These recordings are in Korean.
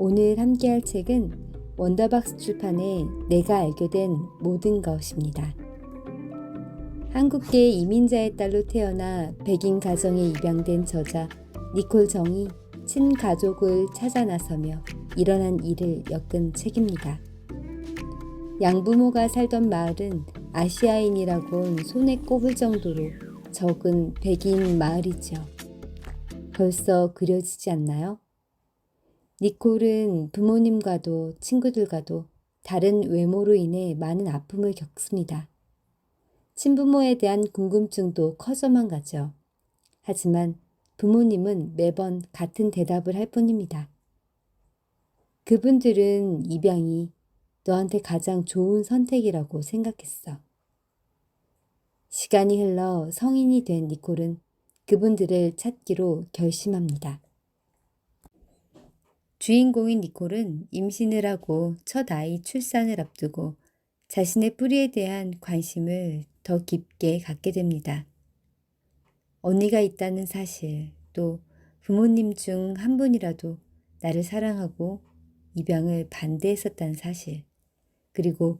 오늘 함께할 책은 원더박스 출판의 내가 알게 된 모든 것입니다. 한국계 이민자의 딸로 태어나 백인 가정에 입양된 저자 니콜 정이 친가족을 찾아 나서며 일어난 일을 엮은 책입니다. 양부모가 살던 마을은 아시아인이라곤 손에 꼽을 정도로 적은 백인 마을이죠. 벌써 그려지지 않나요? 니콜은 부모님과도 친구들과도 다른 외모로 인해 많은 아픔을 겪습니다. 친부모에 대한 궁금증도 커져만 가죠. 하지만 부모님은 매번 같은 대답을 할 뿐입니다. 그분들은 입양이 너한테 가장 좋은 선택이라고 생각했어. 시간이 흘러 성인이 된 니콜은 그분들을 찾기로 결심합니다. 주인공인 니콜은 임신을 하고 첫 아이 출산을 앞두고 자신의 뿌리에 대한 관심을 더 깊게 갖게 됩니다. 언니가 있다는 사실, 또 부모님 중 한 분이라도 나를 사랑하고 입양을 반대했었다는 사실, 그리고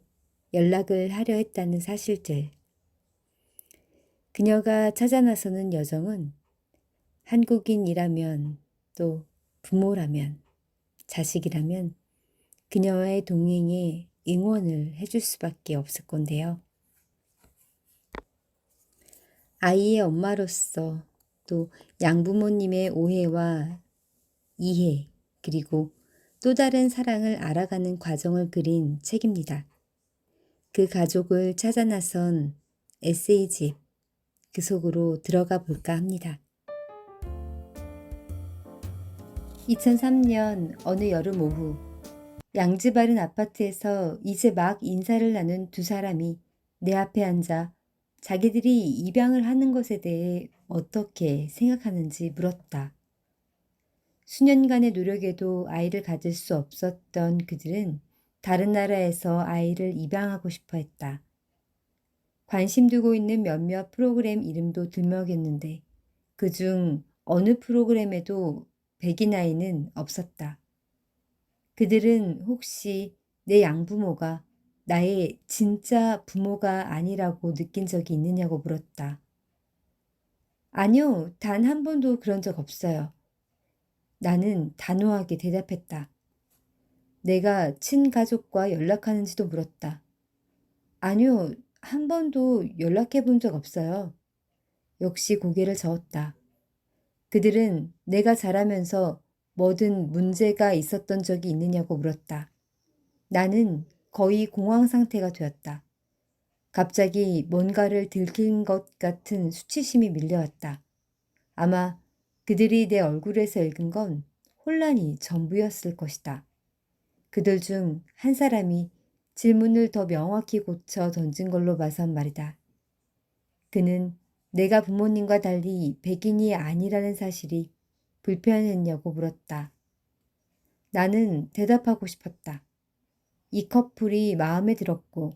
연락을 하려 했다는 사실들. 그녀가 찾아 나서는 여정은 한국인이라면, 또 부모라면, 자식이라면 그녀와의 동행에 응원을 해줄 수밖에 없을 건데요. 아이의 엄마로서 또 양부모님의 오해와 이해, 그리고 또 다른 사랑을 알아가는 과정을 그린 책입니다. 그 가족을 찾아 나선 에세이집, 그 속으로 들어가 볼까 합니다. 2003년 어느 여름 오후, 양지 바른 아파트에서 이제 막 인사를 나눈 두 사람이 내 앞에 앉아 자기들이 입양을 하는 것에 대해 어떻게 생각하는지 물었다. 수년간의 노력에도 아이를 가질 수 없었던 그들은 다른 나라에서 아이를 입양하고 싶어 했다. 관심 두고 있는 몇몇 프로그램 이름도 들먹였는데 그중 어느 프로그램에도 백인 아이는 없었다. 그들은 혹시 내 양부모가 나의 진짜 부모가 아니라고 느낀 적이 있느냐고 물었다. 아니요, 단 한 번도 그런 적 없어요. 나는 단호하게 대답했다. 내가 친가족과 연락하는지도 물었다. 아니요, 한 번도 연락해 본 적 없어요. 역시 고개를 저었다. 그들은 내가 자라면서 뭐든 문제가 있었던 적이 있느냐고 물었다. 나는 거의 공황 상태가 되었다. 갑자기 뭔가를 들킨 것 같은 수치심이 밀려왔다. 아마 그들이 내 얼굴에서 읽은 건 혼란이 전부였을 것이다. 그들 중 한 사람이 질문을 더 명확히 고쳐 던진 걸로 봐선 말이다. 그는 내가 부모님과 달리 백인이 아니라는 사실이 불편했냐고 물었다. 나는 대답하고 싶었다. 이 커플이 마음에 들었고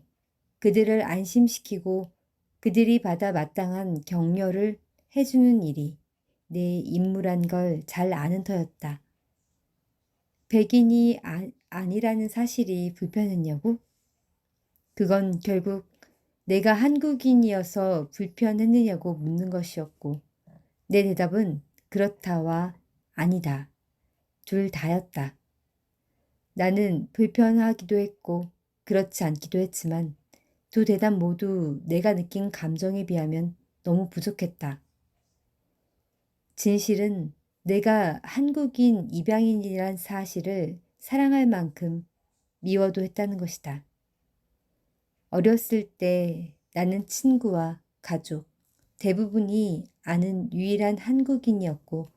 그들을 안심시키고 그들이 받아 마땅한 격려를 해주는 일이 내 임무란 걸 잘 아는 터였다. 백인이 아니라는 사실이 불편했냐고? 그건 결국 내가 한국인이어서 불편했느냐고 묻는 것이었고 내 대답은 그렇다와 아니다. 둘 다였다. 나는 불편하기도 했고 그렇지 않기도 했지만 두 대답 모두 내가 느낀 감정에 비하면 너무 부족했다. 진실은 내가 한국인 입양인이란 사실을 사랑할 만큼 미워도 했다는 것이다. 어렸을 때 나는 친구와 가족, 대부분이 아는 유일한 한국인이었고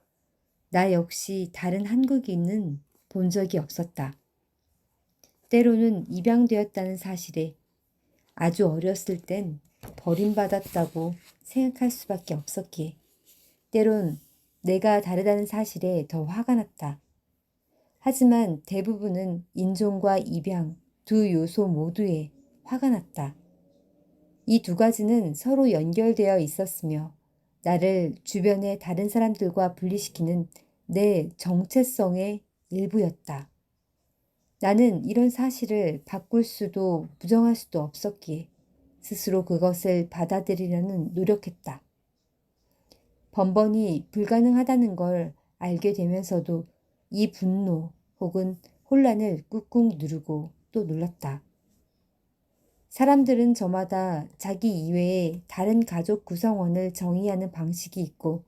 나 역시 다른 한국인은 본 적이 없었다. 때로는 입양되었다는 사실에 아주 어렸을 땐 버림받았다고 생각할 수밖에 없었기에 때론 내가 다르다는 사실에 더 화가 났다. 하지만 대부분은 인종과 입양 두 요소 모두에 화가 났다. 이 두 가지는 서로 연결되어 있었으며 나를 주변의 다른 사람들과 분리시키는 내 정체성의 일부였다. 나는 이런 사실을 바꿀 수도 부정할 수도 없었기에 스스로 그것을 받아들이려는 노력했다. 번번이 불가능하다는 걸 알게 되면서도 이 분노 혹은 혼란을 꾹꾹 누르고 또 눌렀다. 사람들은 저마다 자기 이외에 다른 가족 구성원을 정의하는 방식이 있고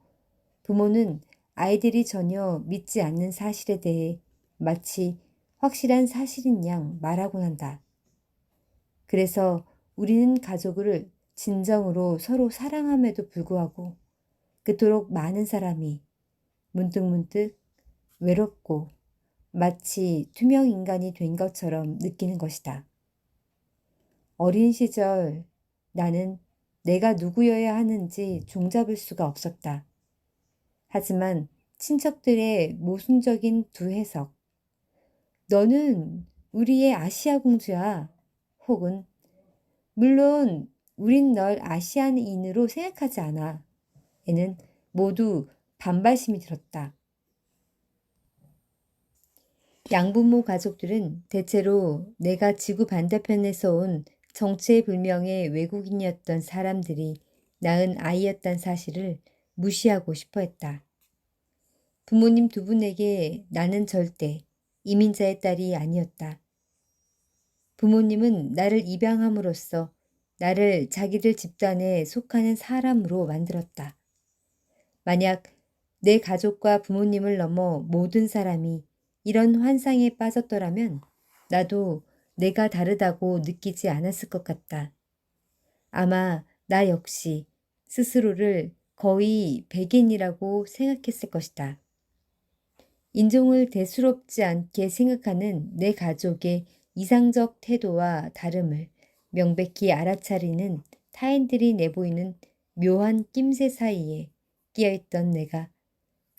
부모는 아이들이 전혀 믿지 않는 사실에 대해 마치 확실한 사실인 양 말하곤 한다. 그래서 우리는 가족을 진정으로 서로 사랑함에도 불구하고 그토록 많은 사람이 문득문득 외롭고 마치 투명 인간이 된 것처럼 느끼는 것이다. 어린 시절 나는 내가 누구여야 하는지 종잡을 수가 없었다. 하지만 친척들의 모순적인 두 해석, 너는 우리의 아시아 공주야. 혹은 물론 우린 널 아시안인으로 생각하지 않아. 에는 모두 반발심이 들었다. 양부모 가족들은 대체로 내가 지구 반대편에서 온 정체불명의 외국인이었던 사람들이 낳은 아이였단 사실을 무시하고 싶어 했다. 부모님 두 분에게 나는 절대 이민자의 딸이 아니었다. 부모님은 나를 입양함으로써 나를 자기들 집단에 속하는 사람으로 만들었다. 만약 내 가족과 부모님을 넘어 모든 사람이 이런 환상에 빠졌더라면 나도 내가 다르다고 느끼지 않았을 것 같다. 아마 나 역시 스스로를 거의 백인이라고 생각했을 것이다. 인종을 대수롭지 않게 생각하는 내 가족의 이상적 태도와 다름을 명백히 알아차리는 타인들이 내보이는 묘한 낌새 사이에 끼어있던 내가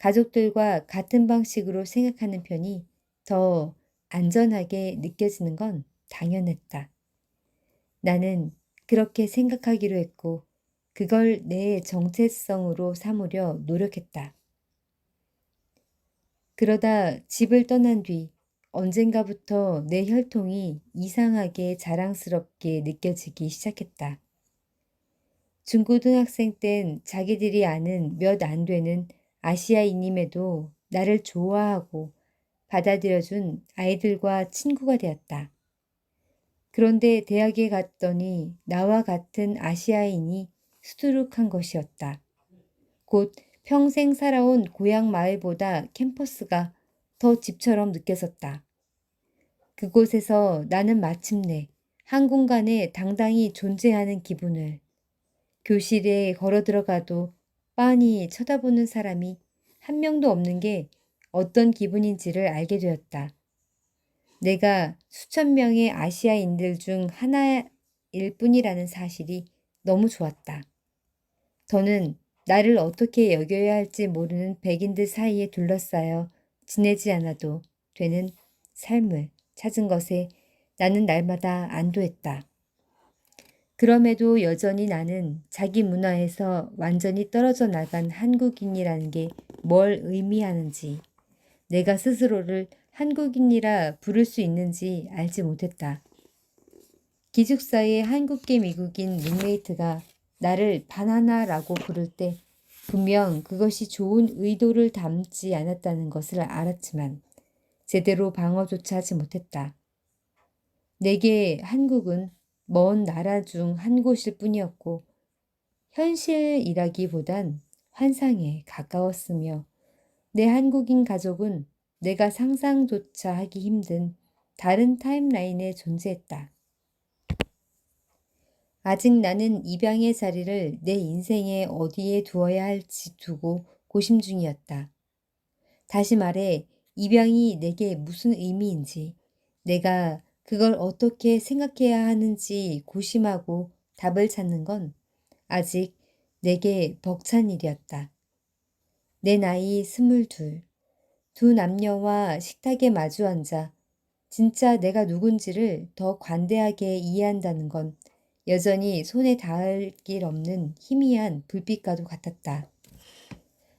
가족들과 같은 방식으로 생각하는 편이 더 안전하게 느껴지는 건 당연했다. 나는 그렇게 생각하기로 했고 그걸 내 정체성으로 삼으려 노력했다. 그러다 집을 떠난 뒤 언젠가부터 내 혈통이 이상하게 자랑스럽게 느껴지기 시작했다. 중고등학생 땐 자기들이 아는 몇 안 되는 아시아인임에도 나를 좋아하고 받아들여준 아이들과 친구가 되었다. 그런데 대학에 갔더니 나와 같은 아시아인이 수두룩한 것이었다. 곧 평생 살아온 고향 마을보다 캠퍼스가 더 집처럼 느껴졌다. 그곳에서 나는 마침내 한 공간에 당당히 존재하는 기분을, 교실에 걸어 들어가도 빤히 쳐다보는 사람이 한 명도 없는 게 어떤 기분인지를 알게 되었다. 내가 수천 명의 아시아인들 중 하나일 뿐이라는 사실이 너무 좋았다. 더는 나를 어떻게 여겨야 할지 모르는 백인들 사이에 둘러싸여 지내지 않아도 되는 삶을 찾은 것에 나는 날마다 안도했다. 그럼에도 여전히 나는 자기 문화에서 완전히 떨어져 나간 한국인이라는 게 뭘 의미하는지, 내가 스스로를 한국인이라 부를 수 있는지 알지 못했다. 기숙사의 한국계 미국인 룸메이트가 나를 바나나라고 부를 때 분명 그것이 좋은 의도를 담지 않았다는 것을 알았지만 제대로 방어조차 하지 못했다. 내게 한국은 먼 나라 중 한 곳일 뿐이었고 현실이라기보단 환상에 가까웠으며 내 한국인 가족은 내가 상상조차 하기 힘든 다른 타임라인에 존재했다. 아직 나는 입양의 자리를 내 인생에 어디에 두어야 할지 두고 고심 중이었다. 다시 말해 입양이 내게 무슨 의미인지, 내가 그걸 어떻게 생각해야 하는지 고심하고 답을 찾는 건 아직 내게 벅찬 일이었다. 내 나이 22, 두 남녀와 식탁에 마주 앉아 진짜 내가 누군지를 더 관대하게 이해한다는 건 여전히 손에 닿을 길 없는 희미한 불빛과도 같았다.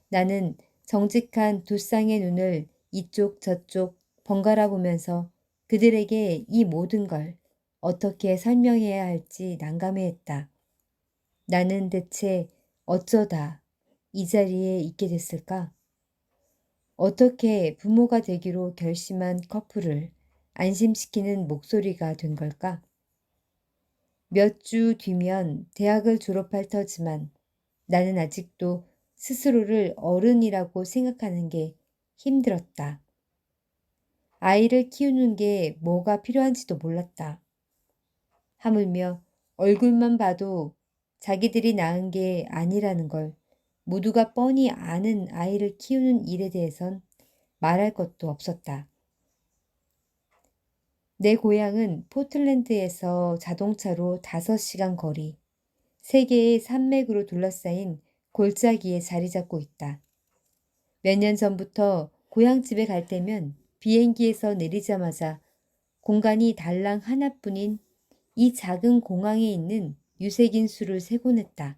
나는 정직한 두 쌍의 눈을 이쪽 저쪽 번갈아 보면서 그들에게 이 모든 걸 어떻게 설명해야 할지 난감해했다. 나는 대체 어쩌다 이 자리에 있게 됐을까? 어떻게 부모가 되기로 결심한 커플을 안심시키는 목소리가 된 걸까? 몇 주 뒤면 대학을 졸업할 터지만 나는 아직도 스스로를 어른이라고 생각하는 게 힘들었다. 아이를 키우는 게 뭐가 필요한지도 몰랐다. 하물며 얼굴만 봐도 자기들이 낳은 게 아니라는 걸 모두가 뻔히 아는 아이를 키우는 일에 대해선 말할 것도 없었다. 내 고향은 포틀랜드에서 자동차로 5시간 거리, 세 개의 산맥으로 둘러싸인 골짜기에 자리 잡고 있다. 몇 년 전부터 고향집에 갈 때면 비행기에서 내리자마자 공간이 달랑 하나뿐인 이 작은 공항에 있는 유색인수를 세곤 했다.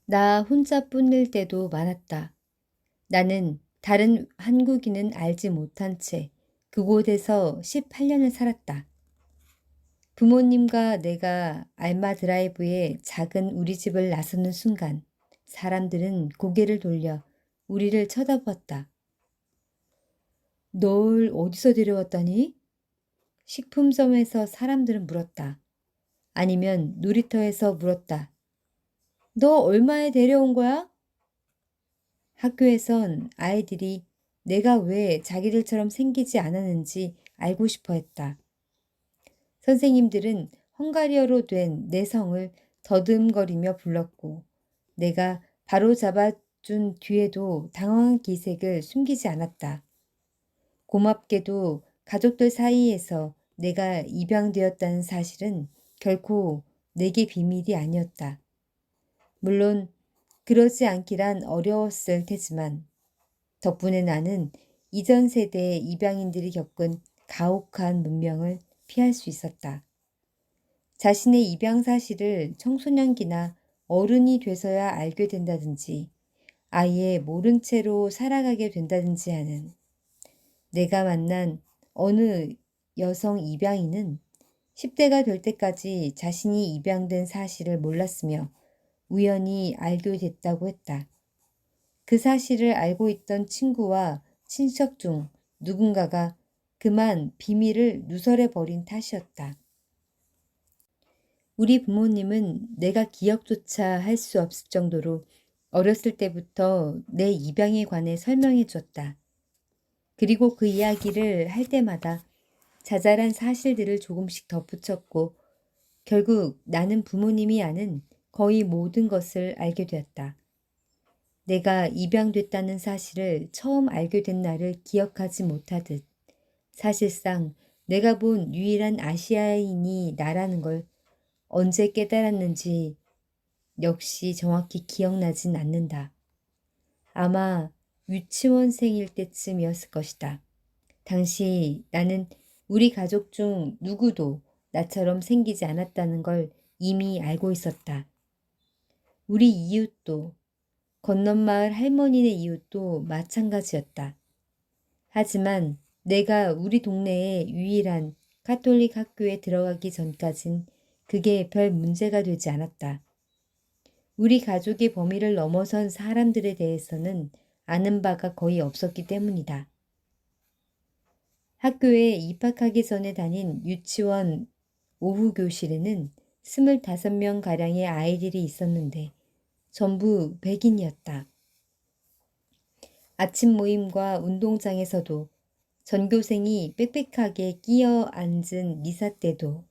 나 혼자뿐일 때도 많았다. 나는 다른 한국인은 알지 못한 채 그곳에서 18년을 살았다. 부모님과 내가 알마 드라이브의 작은 우리 집을 나서는 순간 사람들은 고개를 돌려 우리를 쳐다보았다. 널 어디서 데려왔다니? 식품점에서 사람들은 물었다. 아니면 놀이터에서 물었다. 너 얼마에 데려온 거야? 학교에선 아이들이 내가 왜 자기들처럼 생기지 않았는지 알고 싶어 했다. 선생님들은 헝가리어로 된 내 성을 더듬거리며 불렀고 내가 바로 잡아준 뒤에도 당황한 기색을 숨기지 않았다. 고맙게도 가족들 사이에서 내가 입양되었다는 사실은 결코 내게 비밀이 아니었다. 물론 그러지 않기란 어려웠을 테지만 덕분에 나는 이전 세대의 입양인들이 겪은 가혹한 문명을 피할 수 있었다. 자신의 입양 사실을 청소년기나 어른이 돼서야 알게 된다든지 아예 모른 채로 살아가게 된다든지 하는 내가 만난 어느 여성 입양인은 10대가 될 때까지 자신이 입양된 사실을 몰랐으며 우연히 알게 됐다고 했다. 그 사실을 알고 있던 친구와 친척 중 누군가가 그만 비밀을 누설해버린 탓이었다. 우리 부모님은 내가 기억조차 할 수 없을 정도로 어렸을 때부터 내 입양에 관해 설명해 줬다. 그리고 그 이야기를 할 때마다 자잘한 사실들을 조금씩 덧붙였고 결국 나는 부모님이 아는 거의 모든 것을 알게 되었다. 내가 입양됐다는 사실을 처음 알게 된 날을 기억하지 못하듯 사실상 내가 본 유일한 아시아인이 나라는 걸 언제 깨달았는지 역시 정확히 기억나진 않는다. 아마 유치원생일 때쯤이었을 것이다. 당시 나는 우리 가족 중 누구도 나처럼 생기지 않았다는 걸 이미 알고 있었다. 우리 이웃도 건넌마을 할머니네 이웃도 마찬가지였다. 하지만 내가 우리 동네의 유일한 카톨릭 학교에 들어가기 전까진 그게 별 문제가 되지 않았다. 우리 가족의 범위를 넘어선 사람들에 대해서는 아는 바가 거의 없었기 때문이다. 학교에 입학하기 전에 다닌 유치원 오후 교실에는 25명가량의 아이들이 있었는데 전부 백인이었다. 아침 모임과 운동장에서도 전교생이 빽빽하게 끼어 앉은 미사 때도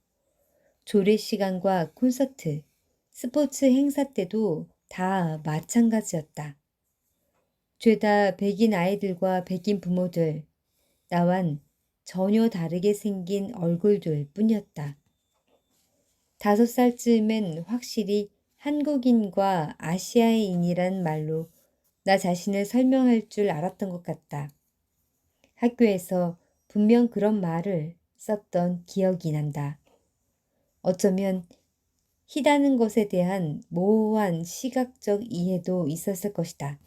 조례 시간과 콘서트, 스포츠 행사 때도 다 마찬가지였다. 죄다 백인 아이들과 백인 부모들, 나완 전혀 다르게 생긴 얼굴들 뿐이었다. 5살쯤엔 확실히 한국인과 아시아인이란 말로 나 자신을 설명할 줄 알았던 것 같다. 학교에서 분명 그런 말을 썼던 기억이 난다. 어쩌면 희다는 것에 대한 모호한 시각적 이해도 있었을 것이다.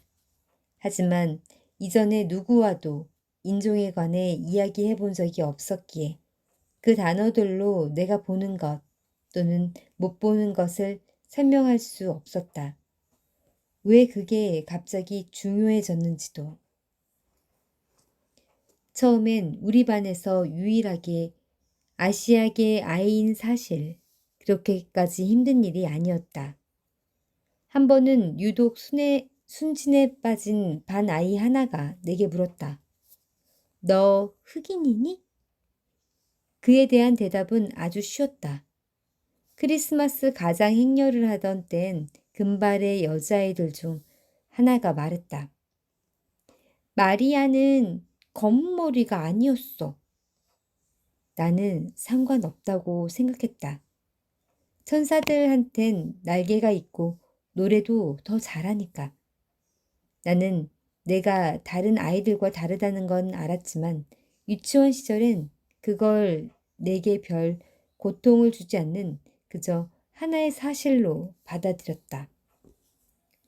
하지만 이전에 누구와도 인종에 관해 이야기해 본 적이 없었기에 그 단어들로 내가 보는 것 또는 못 보는 것을 설명할 수 없었다. 왜 그게 갑자기 중요해졌는지도. 처음엔 우리 반에서 유일하게 아시아계 아이인 사실, 그렇게까지 힘든 일이 아니었다. 한 번은 유독 순진에 빠진 반 아이 하나가 내게 물었다. 너 흑인이니? 그에 대한 대답은 아주 쉬웠다. 크리스마스 가장 행렬을 하던 땐 금발의 여자아이들 중 하나가 말했다. 마리아는 검은 머리가 아니었어. 나는 상관없다고 생각했다. 천사들한텐 날개가 있고 노래도 더 잘하니까. 나는 내가 다른 아이들과 다르다는 건 알았지만 유치원 시절엔 그걸 내게 별 고통을 주지 않는 그저 하나의 사실로 받아들였다.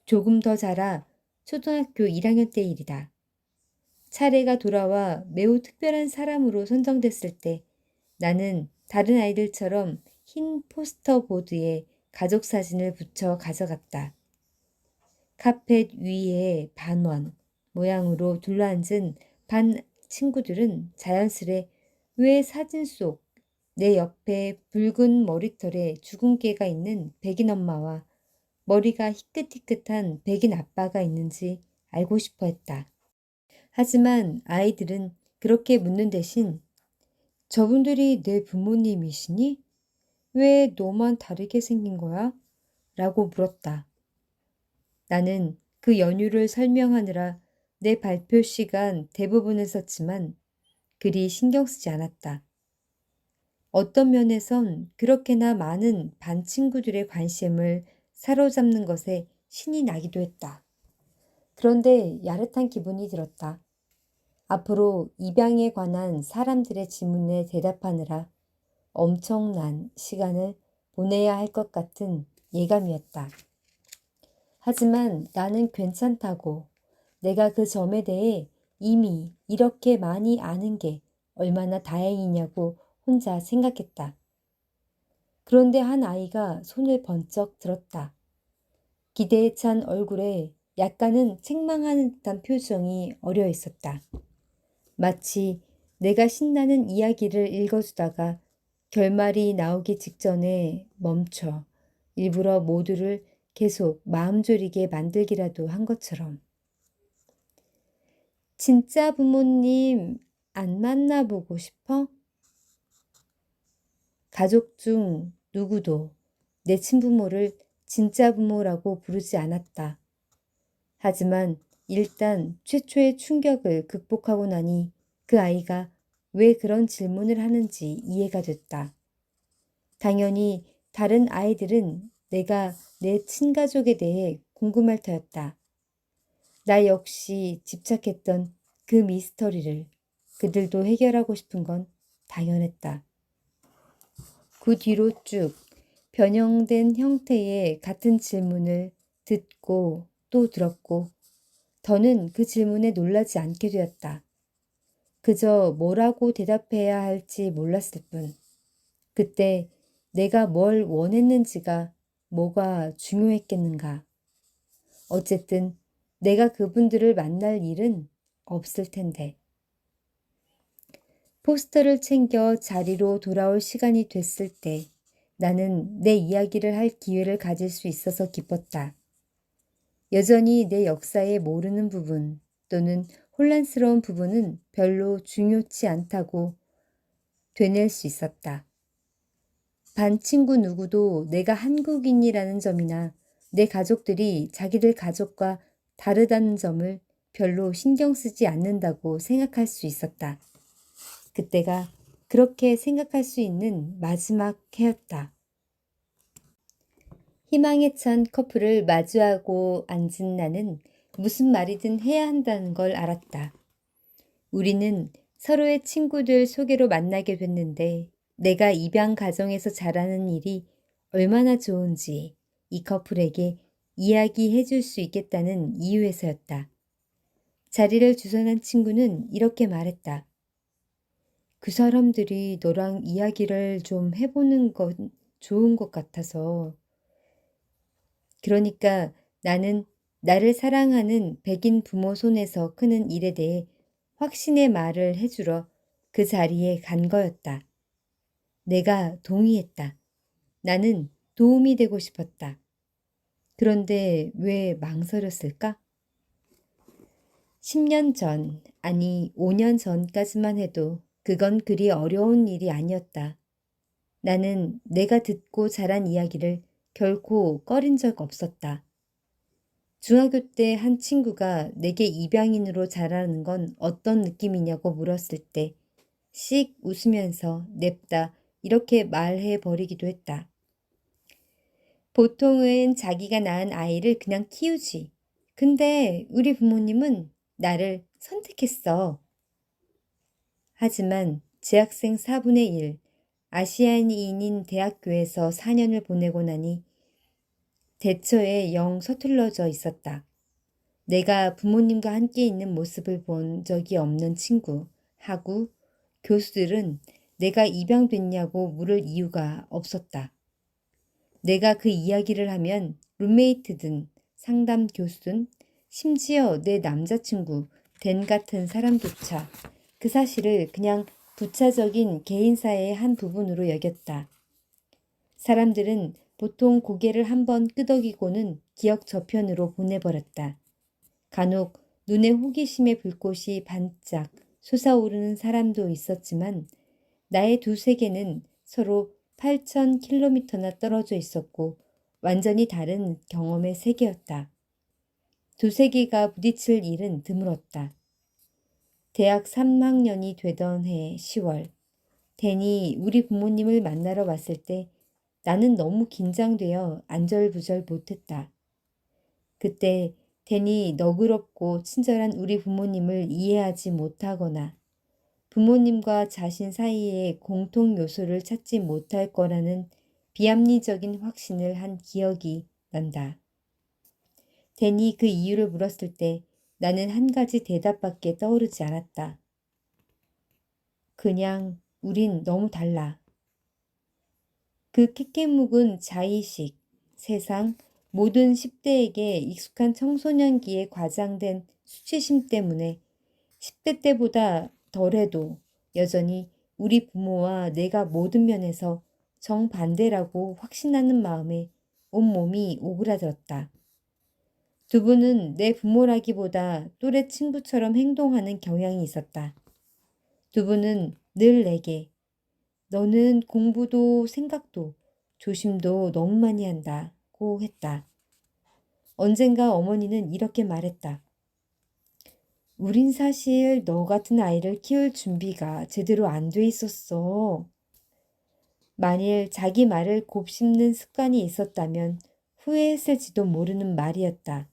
조금 더 자라 초등학교 1학년 때 일이다. 차례가 돌아와 매우 특별한 사람으로 선정됐을 때 나는 다른 아이들처럼 흰 포스터 보드에 가족 사진을 붙여 가져갔다. 카펫 위에 반원 모양으로 둘러앉은 반 친구들은 자연스레 왜 사진 속 내 옆에 붉은 머리털에 주근깨가 있는 백인 엄마와 머리가 희끗희끗한 백인 아빠가 있는지 알고 싶어 했다. 하지만 아이들은 그렇게 묻는 대신 저분들이 내 부모님이시니? 왜 너만 다르게 생긴 거야? 라고 물었다. 나는 그 연유를 설명하느라 내 발표 시간 대부분을 썼지만 그리 신경 쓰지 않았다. 어떤 면에선 그렇게나 많은 반 친구들의 관심을 사로잡는 것에 신이 나기도 했다. 그런데 야릇한 기분이 들었다. 앞으로 입양에 관한 사람들의 질문에 대답하느라 엄청난 시간을 보내야 할 것 같은 예감이었다. 하지만 나는 괜찮다고 내가 그 점에 대해 이미 이렇게 많이 아는 게 얼마나 다행이냐고 혼자 생각했다. 그런데 한 아이가 손을 번쩍 들었다. 기대에 찬 얼굴에 약간은 책망하는 듯한 표정이 어려 있었다. 마치 내가 신나는 이야기를 읽어주다가 결말이 나오기 직전에 멈춰 일부러 모두를 계속 마음 졸이게 만들기라도 한 것처럼. 진짜 부모님 안 만나보고 싶어? 가족 중 누구도 내 친부모를 진짜 부모라고 부르지 않았다. 하지만 일단 최초의 충격을 극복하고 나니 그 아이가 왜 그런 질문을 하는지 이해가 됐다. 당연히 다른 아이들은 내가 내 친가족에 대해 궁금할 터였다. 나 역시 집착했던 그 미스터리를 그들도 해결하고 싶은 건 당연했다. 그 뒤로 쭉 변형된 형태의 같은 질문을 듣고 또 들었고 더는 그 질문에 놀라지 않게 되었다. 그저 뭐라고 대답해야 할지 몰랐을 뿐. 그때 내가 뭘 원했는지가 뭐가 중요했겠는가. 어쨌든 내가 그분들을 만날 일은 없을 텐데. 포스터를 챙겨 자리로 돌아올 시간이 됐을 때 나는 내 이야기를 할 기회를 가질 수 있어서 기뻤다. 여전히 내 역사에 모르는 부분 또는 혼란스러운 부분은 별로 중요치 않다고 되뇌일 수 있었다. 반 친구 누구도 내가 한국인이라는 점이나 내 가족들이 자기들 가족과 다르다는 점을 별로 신경 쓰지 않는다고 생각할 수 있었다. 그때가 그렇게 생각할 수 있는 마지막 해였다. 희망에 찬 커플을 마주하고 앉은 나는 무슨 말이든 해야 한다는 걸 알았다. 우리는 서로의 친구들 소개로 만나게 됐는데 내가 입양 가정에서 자라는 일이 얼마나 좋은지 이 커플에게 이야기해 줄 수 있겠다는 이유에서였다. 자리를 주선한 친구는 이렇게 말했다. 그 사람들이 너랑 이야기를 좀 해보는 건 좋은 것 같아서. 그러니까 나는 나를 사랑하는 백인 부모 손에서 크는 일에 대해 확신의 말을 해주러 그 자리에 간 거였다. 내가 동의했다. 나는 도움이 되고 싶었다. 그런데 왜 망설였을까? 10년 전, 아니 5년 전까지만 해도 그건 그리 어려운 일이 아니었다. 나는 내가 듣고 자란 이야기를 결코 꺼린 적 없었다. 중학교 때 한 친구가 내게 입양인으로 자라는 건 어떤 느낌이냐고 물었을 때 씩 웃으면서 냅다 이렇게 말해 버리기도 했다. 보통은 자기가 낳은 아이를 그냥 키우지. 근데 우리 부모님은 나를 선택했어. 하지만 재학생 4분의 1, 아시아인인 대학교에서 4년을 보내고 나니 대처에 영 서툴러져 있었다. 내가 부모님과 함께 있는 모습을 본 적이 없는 친구, 하고 교수들은 내가 입양됐냐고 물을 이유가 없었다. 내가 그 이야기를 하면 룸메이트든 상담 교수든 심지어 내 남자친구, 댄 같은 사람조차 그 사실을 그냥 부차적인 개인사의 한 부분으로 여겼다. 사람들은 보통 고개를 한번 끄덕이고는 기억 저편으로 보내버렸다. 간혹 눈에 호기심의 불꽃이 반짝 솟아오르는 사람도 있었지만 나의 두 세계는 서로 8,000km나 떨어져 있었고 완전히 다른 경험의 세계였다. 두 세계가 부딪힐 일은 드물었다. 대학 3학년이 되던 해 10월, 댄이 우리 부모님을 만나러 왔을 때 나는 너무 긴장되어 안절부절 못했다. 그때 댄이 너그럽고 친절한 우리 부모님을 이해하지 못하거나 부모님과 자신 사이에 공통 요소를 찾지 못할 거라는 비합리적인 확신을 한 기억이 난다. 댄이 그 이유를 물었을 때 나는 한 가지 대답밖에 떠오르지 않았다. 그냥 우린 너무 달라. 그 캐캐묵은 자의식, 세상, 모든 10대에게 익숙한 청소년기에 과장된 수치심 때문에 10대 때보다 덜해도 여전히 우리 부모와 내가 모든 면에서 정반대라고 확신하는 마음에 온몸이 오그라들었다. 두 분은 내 부모라기보다 또래 친구처럼 행동하는 경향이 있었다. 두 분은 늘 내게 너는 공부도 생각도 조심도 너무 많이 한다고 했다. 언젠가 어머니는 이렇게 말했다. 우린 사실 너 같은 아이를 키울 준비가 제대로 안 돼 있었어. 만일 자기 말을 곱씹는 습관이 있었다면 후회했을지도 모르는 말이었다.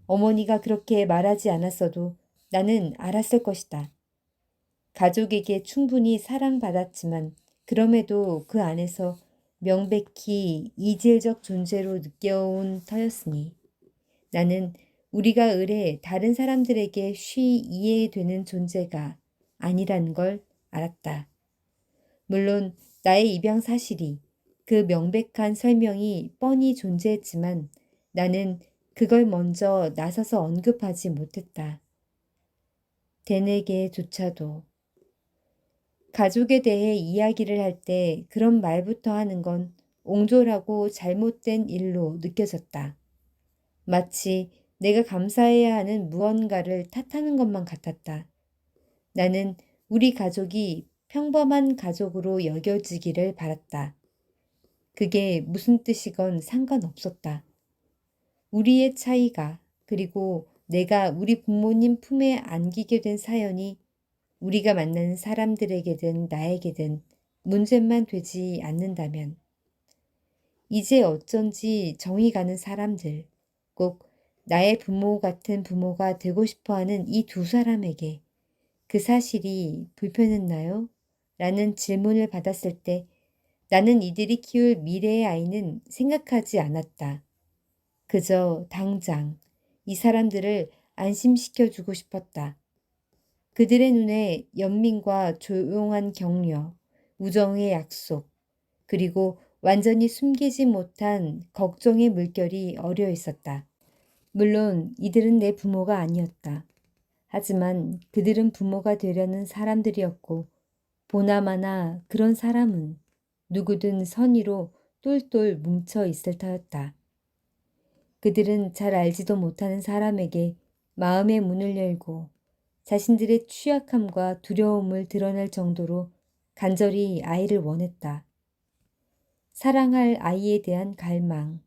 어머니가 그렇게 말하지 않았어도 나는 알았을 것이다. 가족에게 충분히 사랑받았지만 그럼에도 그 안에서 명백히 이질적 존재로 느껴온 터였으니 나는 우리가 의뢰 다른 사람들에게 쉬 이해되는 존재가 아니라는 걸 알았다. 물론 나의 입양 사실이 그 명백한 설명이 뻔히 존재했지만 나는 그걸 먼저 나서서 언급하지 못했다. 댄에게조차도 가족에 대해 이야기를 할 때 그런 말부터 하는 건 옹졸하고 잘못된 일로 느껴졌다. 마치 내가 감사해야 하는 무언가를 탓하는 것만 같았다. 나는 우리 가족이 평범한 가족으로 여겨지기를 바랐다. 그게 무슨 뜻이건 상관없었다. 우리의 차이가 그리고 내가 우리 부모님 품에 안기게 된 사연이 우리가 만나는 사람들에게든 나에게든 문제만 되지 않는다면 이제 어쩐지 정이 가는 사람들, 꼭 나의 부모 같은 부모가 되고 싶어하는 이 두 사람에게 그 사실이 불편했나요? 라는 질문을 받았을 때 나는 이들이 키울 미래의 아이는 생각하지 않았다. 그저 당장 이 사람들을 안심시켜주고 싶었다. 그들의 눈에 연민과 조용한 격려, 우정의 약속, 그리고 완전히 숨기지 못한 걱정의 물결이 어려 있었다. 물론 이들은 내 부모가 아니었다. 하지만 그들은 부모가 되려는 사람들이었고 보나마나 그런 사람은 누구든 선의로 똘똘 뭉쳐 있을 터였다. 그들은 잘 알지도 못하는 사람에게 마음의 문을 열고 자신들의 취약함과 두려움을 드러낼 정도로 간절히 아이를 원했다. 사랑할 아이에 대한 갈망,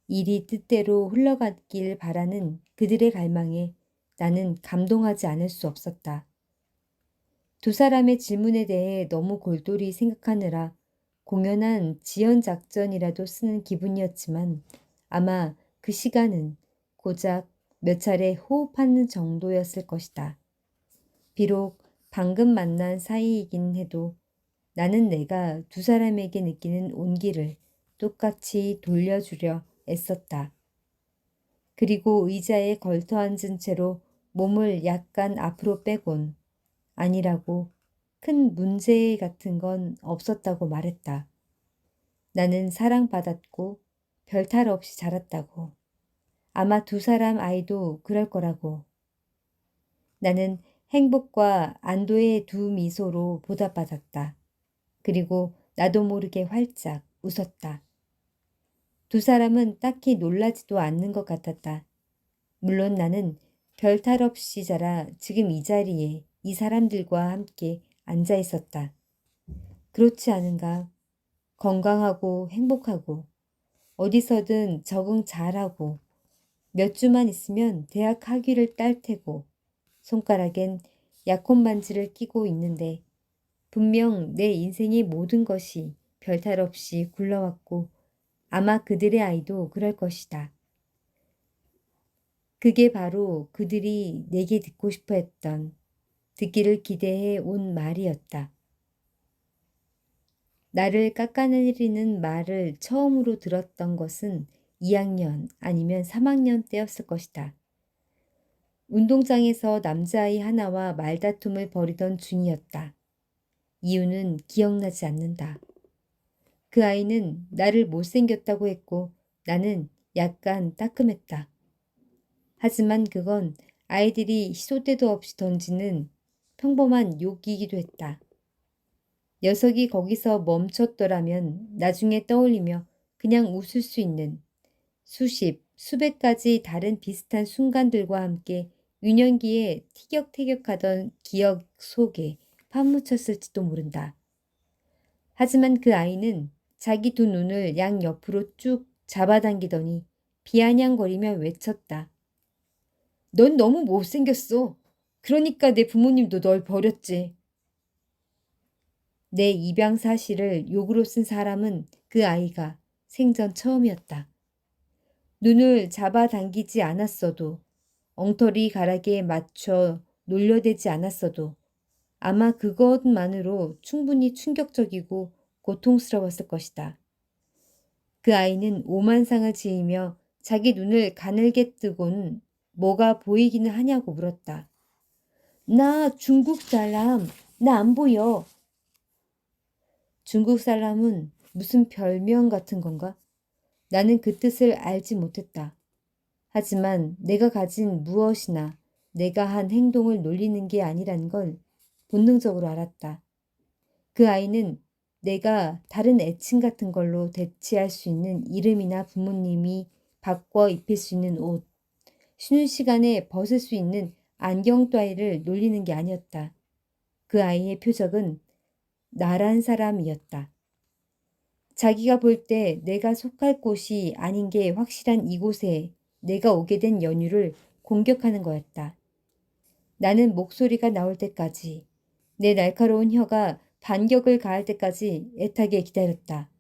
일이 뜻대로 흘러가길 바라는 그들의 갈망에 나는 감동하지 않을 수 없었다. 두 사람의 질문에 대해 너무 골똘히 생각하느라 공연한 지연 작전이라도 쓰는 기분이었지만 아마 그 시간은 고작 몇 차례 호흡하는 정도였을 것이다. 비록 방금 만난 사이이긴 해도 나는 내가 두 사람에게 느끼는 온기를 똑같이 돌려주려 애썼다. 그리고 의자에 걸터 앉은 채로 몸을 약간 앞으로 빼곤 아니라고 큰 문제 같은 건 없었다고 말했다. 나는 사랑받았고 별탈 없이 자랐다고. 아마 두 사람 아이도 그럴 거라고. 나는 행복과 안도의 두 미소로 보답받았다. 그리고 나도 모르게 활짝 웃었다. 두 사람은 딱히 놀라지도 않는 것 같았다. 물론 나는 별탈 없이 자라 지금 이 자리에 이 사람들과 함께 앉아 있었다. 그렇지 않은가? 건강하고 행복하고 어디서든 적응 잘하고 몇 주만 있으면 대학 학위를 딸 테고 손가락엔 약혼 반지를 끼고 있는데 분명 내 인생의 모든 것이 별탈 없이 굴러왔고 아마 그들의 아이도 그럴 것이다. 그게 바로 그들이 내게 듣고 싶어 했던, 듣기를 기대해 온 말이었다. 나를 깎아내리는 말을 처음으로 들었던 것은 2학년 아니면 3학년 때였을 것이다. 운동장에서 남자아이 하나와 말다툼을 벌이던 중이었다. 이유는 기억나지 않는다. 그 아이는 나를 못생겼다고 했고 나는 약간 따끔했다. 하지만 그건 아이들이 시도 때도 없이 던지는 평범한 욕이기도 했다. 녀석이 거기서 멈췄더라면 나중에 떠올리며 그냥 웃을 수 있는 수십, 수백 가지 다른 비슷한 순간들과 함께 유년기에 티격태격하던 기억 속에 파묻혔을지도 모른다. 하지만 그 아이는 자기 두 눈을 양옆으로 쭉 잡아당기더니 비아냥거리며 외쳤다. 넌 너무 못생겼어. 그러니까 내 부모님도 널 버렸지. 내 입양 사실을 욕으로 쓴 사람은 그 아이가 생전 처음이었다. 눈을 잡아당기지 않았어도 엉터리 가락에 맞춰 놀려대지 않았어도 아마 그것만으로 충분히 충격적이고 고통스러웠을 것이다. 그 아이는 오만상을 지으며 자기 눈을 가늘게 뜨곤 뭐가 보이기는 하냐고 물었다. 나 중국 사람, 나 안 보여. 중국 사람은 무슨 별명 같은 건가? 나는 그 뜻을 알지 못했다. 하지만 내가 가진 무엇이나 내가 한 행동을 놀리는 게 아니란 걸 본능적으로 알았다. 그 아이는 내가 다른 애칭 같은 걸로 대체할 수 있는 이름이나 부모님이 바꿔 입힐 수 있는 옷, 쉬는 시간에 벗을 수 있는 안경 따위를 놀리는 게 아니었다. 그 아이의 표적은 나란 사람이었다. 자기가 볼 때 내가 속할 곳이 아닌 게 확실한 이곳에 내가 오게 된 연유를 공격하는 거였다. 나는 목소리가 나올 때까지, 내 날카로운 혀가 반격을 가할 때까지 애타게 기다렸다.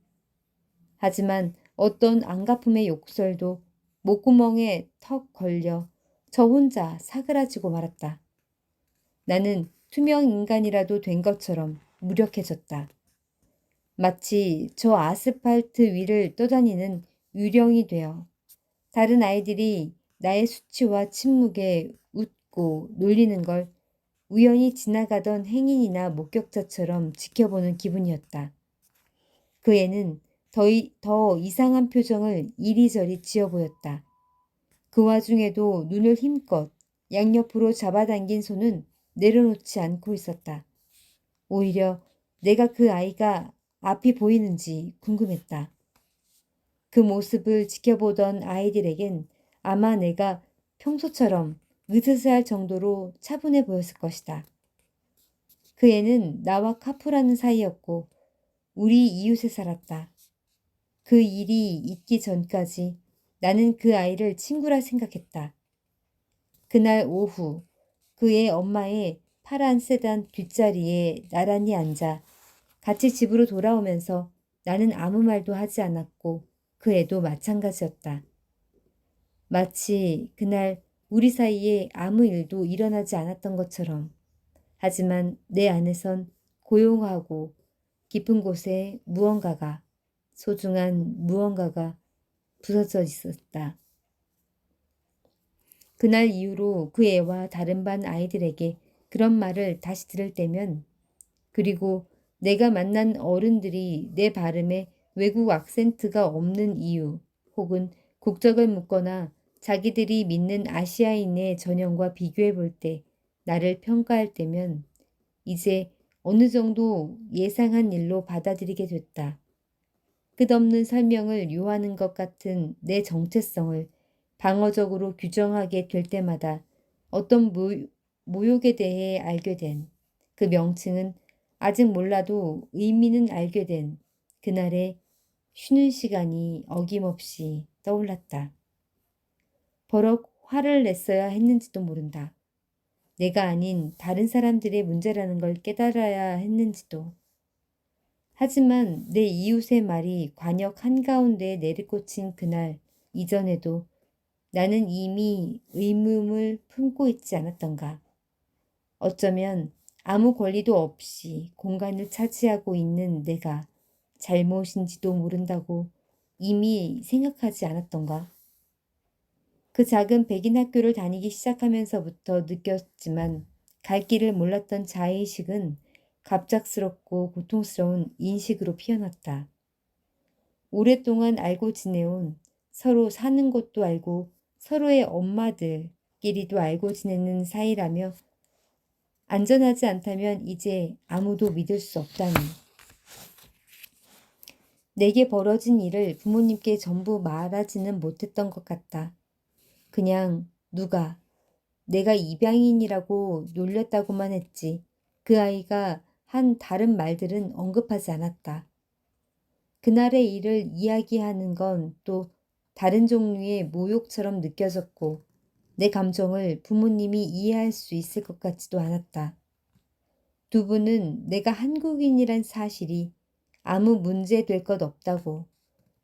하지만 어떤 안가품의 욕설도 목구멍에 턱 걸려 저 혼자 사그라지고 말았다. 나는 투명 인간이라도 된 것처럼 무력해졌다. 마치 저 아스팔트 위를 떠다니는 유령이 되어 다른 아이들이 나의 수치와 침묵에 웃고 놀리는 걸 우연히 지나가던 행인이나 목격자처럼 지켜보는 기분이었다. 그 애는 더 이상한 표정을 이리저리 지어 보였다. 그 와중에도 눈을 힘껏 양옆으로 잡아당긴 손은 내려놓지 않고 있었다. 오히려 내가 그 아이가 앞이 보이는지 궁금했다. 그 모습을 지켜보던 아이들에겐 아마 내가 평소처럼 으스스할 정도로 차분해 보였을 것이다. 그 애는 나와 카풀하는 사이였고 우리 이웃에 살았다. 그 일이 있기 전까지 나는 그 아이를 친구라 생각했다. 그날 오후 그의 엄마의 파란 세단 뒷자리에 나란히 앉아 같이 집으로 돌아오면서 나는 아무 말도 하지 않았고 그 애도 마찬가지였다. 마치 그날 우리 사이에 아무 일도 일어나지 않았던 것처럼. 하지만 내 안에선 고요하고 깊은 곳에 무언가가, 소중한 무언가가 부서져 있었다. 그날 이후로 그 애와 다른 반 아이들에게 그런 말을 다시 들을 때면, 그리고 내가 만난 어른들이 내 발음에 외국 악센트가 없는 이유 혹은 국적을 묻거나 자기들이 믿는 아시아인의 전형과 비교해 볼 때 나를 평가할 때면 이제 어느 정도 예상한 일로 받아들이게 됐다. 끝없는 설명을 요하는 것 같은 내 정체성을 방어적으로 규정하게 될 때마다 어떤 모욕에 대해 알게 된 그 명칭은 아직 몰라도 의미는 알게 된 그날의 쉬는 시간이 어김없이 떠올랐다. 버럭 화를 냈어야 했는지도 모른다. 내가 아닌 다른 사람들의 문제라는 걸 깨달아야 했는지도. 하지만 내 이웃의 말이 관역 한가운데에 내리꽂힌 그날 이전에도 나는 이미 의문을 품고 있지 않았던가. 어쩌면 아무 권리도 없이 공간을 차지하고 있는 내가 잘못인지도 모른다고 이미 생각하지 않았던가. 그 작은 백인 학교를 다니기 시작하면서부터 느꼈지만 갈 길을 몰랐던 자의식은 갑작스럽고 고통스러운 인식으로 피어났다. 오랫동안 알고 지내온, 서로 사는 곳도 알고 서로의 엄마들끼리도 알고 지내는 사이라며 안전하지 않다면 이제 아무도 믿을 수 없다니. 내게 벌어진 일을 부모님께 전부 말하지는 못했던 것 같다. 그냥 누가 내가 입양인이라고 놀렸다고만 했지 그 아이가 한 다른 말들은 언급하지 않았다. 그날의 일을 이야기하는 건 또 다른 종류의 모욕처럼 느껴졌고 내 감정을 부모님이 이해할 수 있을 것 같지도 않았다. 두 분은 내가 한국인이란 사실이 아무 문제 될 것 없다고,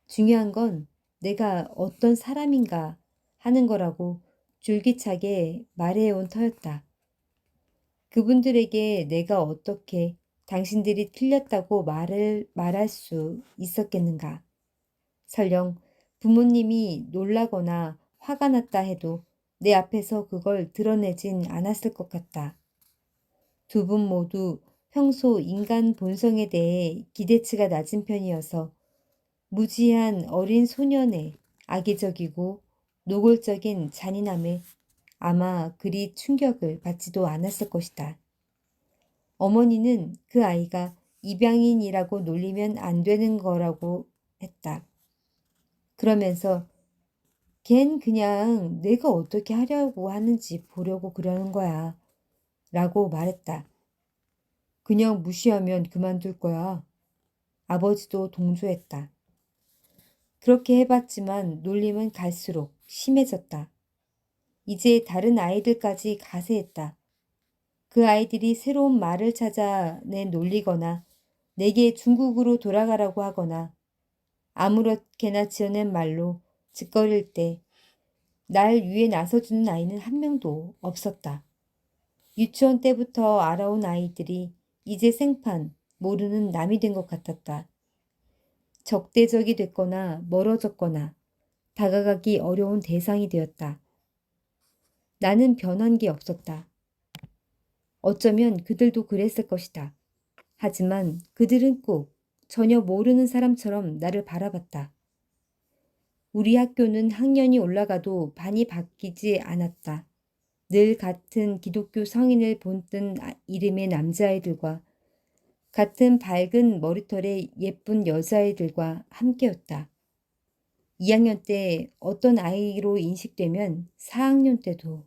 중요한 건 내가 어떤 사람인가 하는 거라고 줄기차게 말해온 터였다. 그분들에게 내가 어떻게 당신들이 틀렸다고 말할 수 있었겠는가. 설령 부모님이 놀라거나 화가 났다 해도 내 앞에서 그걸 드러내진 않았을 것 같다. 두 분 모두 평소 인간 본성에 대해 기대치가 낮은 편이어서 무지한 어린 소년의 악의적이고 노골적인 잔인함에 아마 그리 충격을 받지도 않았을 것이다. 어머니는 그 아이가 입양인이라고 놀리면 안 되는 거라고 했다. 그러면서 걘 그냥 내가 어떻게 하려고 하는지 보려고 그러는 거야 라고 말했다. 그냥 무시하면 그만둘 거야. 아버지도 동조했다. 그렇게 해봤지만 놀림은 갈수록 심해졌다. 이제 다른 아이들까지 가세했다. 그 아이들이 새로운 말을 찾아내 놀리거나 내게 중국으로 돌아가라고 하거나 아무렇게나 지어낸 말로 짓거릴 때 날 위해 나서주는 아이는 한 명도 없었다. 유치원 때부터 알아온 아이들이 이제 생판 모르는 남이 된 것 같았다. 적대적이 됐거나 멀어졌거나 다가가기 어려운 대상이 되었다. 나는 변한 게 없었다. 어쩌면 그들도 그랬을 것이다. 하지만 그들은 꼭 전혀 모르는 사람처럼 나를 바라봤다. 우리 학교는 학년이 올라가도 반이 바뀌지 않았다. 늘 같은 기독교 성인을 본뜬 이름의 남자아이들과 같은 밝은 머리털의 예쁜 여자아이들과 함께였다. 2학년 때 어떤 아이로 인식되면 4학년 때도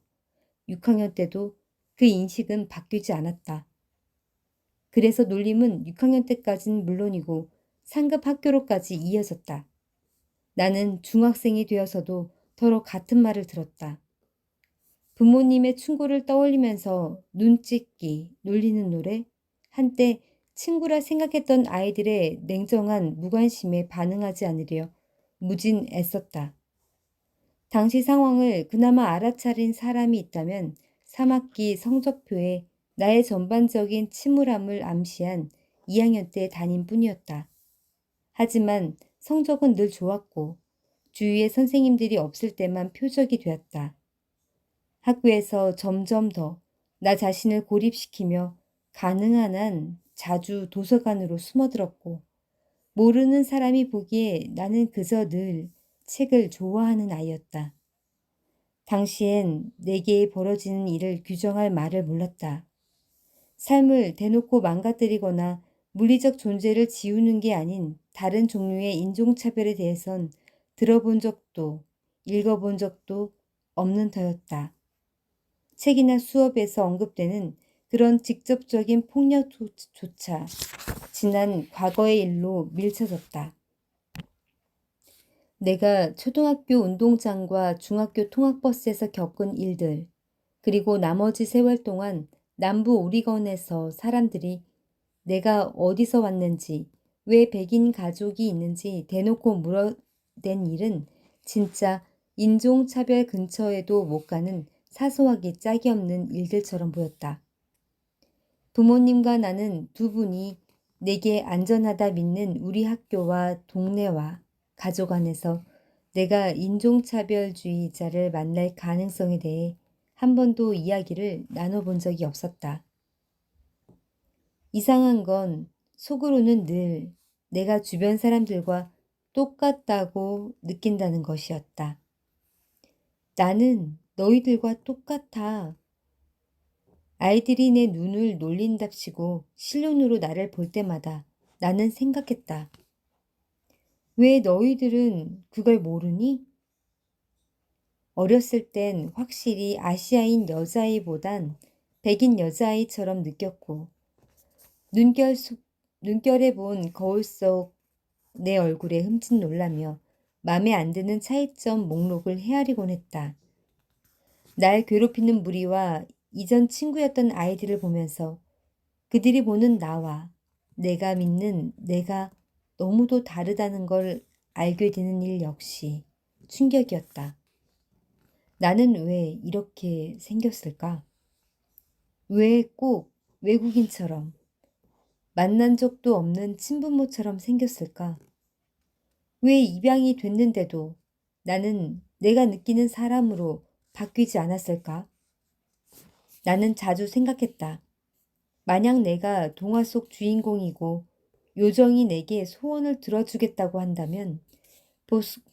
6학년 때도 그 인식은 바뀌지 않았다. 그래서 놀림은 6학년 때까진 물론이고 상급 학교로까지 이어졌다. 나는 중학생이 되어서도 더러 같은 말을 들었다. 부모님의 충고를 떠올리면서 눈찢기, 놀리는 노래, 한때 친구라 생각했던 아이들의 냉정한 무관심에 반응하지 않으려 무진 애썼다. 당시 상황을 그나마 알아차린 사람이 있다면 3학기 성적표에 나의 전반적인 침울함을 암시한 2학년 때 담임뿐이었다. 하지만 성적은 늘 좋았고 주위에 선생님들이 없을 때만 표적이 되었다. 학교에서 점점 더 나 자신을 고립시키며 가능한 한 자주 도서관으로 숨어들었고 모르는 사람이 보기에 나는 그저 늘 책을 좋아하는 아이였다. 당시엔 내게 벌어지는 일을 규정할 말을 몰랐다. 삶을 대놓고 망가뜨리거나 물리적 존재를 지우는 게 아닌 다른 종류의 인종차별에 대해선 들어본 적도 읽어본 적도 없는 터였다. 책이나 수업에서 언급되는 그런 직접적인 폭력조차 지난 과거의 일로 밀쳐졌다. 내가 초등학교 운동장과 중학교 통학버스에서 겪은 일들, 그리고 나머지 세월 동안 남부 오리건에서 사람들이 내가 어디서 왔는지, 왜 백인 가족이 있는지 대놓고 물어댄 일은 진짜 인종차별 근처에도 못 가는 사소하기 짝이 없는 일들처럼 보였다. 부모님과 나는 두 분이 내게 안전하다 믿는 우리 학교와 동네와 가족 안에서 내가 인종차별주의자를 만날 가능성에 대해 한 번도 이야기를 나눠본 적이 없었다. 이상한 건 속으로는 늘 내가 주변 사람들과 똑같다고 느낀다는 것이었다. 나는 너희들과 똑같아. 아이들이 내 눈을 놀린답시고 실눈으로 나를 볼 때마다 나는 생각했다. 왜 너희들은 그걸 모르니? 어렸을 땐 확실히 아시아인 여자아이보단 백인 여자아이처럼 느꼈고 눈결에 본 거울 속 내 얼굴에 흠칫 놀라며 맘에 안 드는 차이점 목록을 헤아리곤 했다. 날 괴롭히는 무리와 이전 친구였던 아이들을 보면서 그들이 보는 나와 내가 믿는 내가 너무도 다르다는 걸 알게 되는 일 역시 충격이었다. 나는 왜 이렇게 생겼을까? 왜 꼭 외국인처럼 만난 적도 없는 친부모처럼 생겼을까? 왜 입양이 됐는데도 나는 내가 느끼는 사람으로 바뀌지 않았을까? 나는 자주 생각했다. 만약 내가 동화 속 주인공이고 요정이 내게 소원을 들어주겠다고 한다면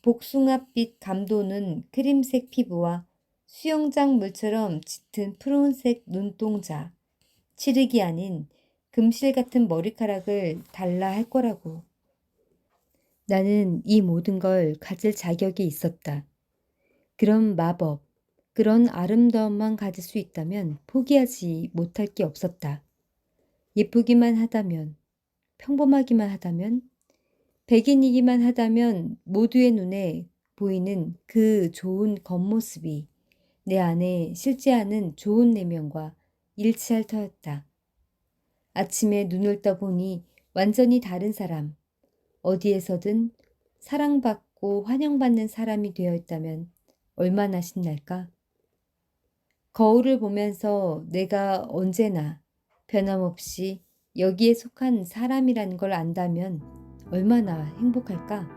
복숭아빛 감도는 크림색 피부와 수영장 물처럼 짙은 푸른색 눈동자, 칠흑이 아닌 금실 같은 머리카락을 달라 할 거라고. 나는 이 모든 걸 가질 자격이 있었다. 그런 마법, 그런 아름다움만 가질 수 있다면 포기하지 못할 게 없었다. 예쁘기만 하다면, 평범하기만 하다면, 백인이기만 하다면 모두의 눈에 보이는 그 좋은 겉모습이 내 안에 실제하는 좋은 내면과 일치할 터였다. 아침에 눈을 떠보니 완전히 다른 사람, 어디에서든 사랑받고 환영받는 사람이 되어 있다면 얼마나 신날까? 거울을 보면서 내가 언제나 변함없이 여기에 속한 사람이라는 걸 안다면 얼마나 행복할까?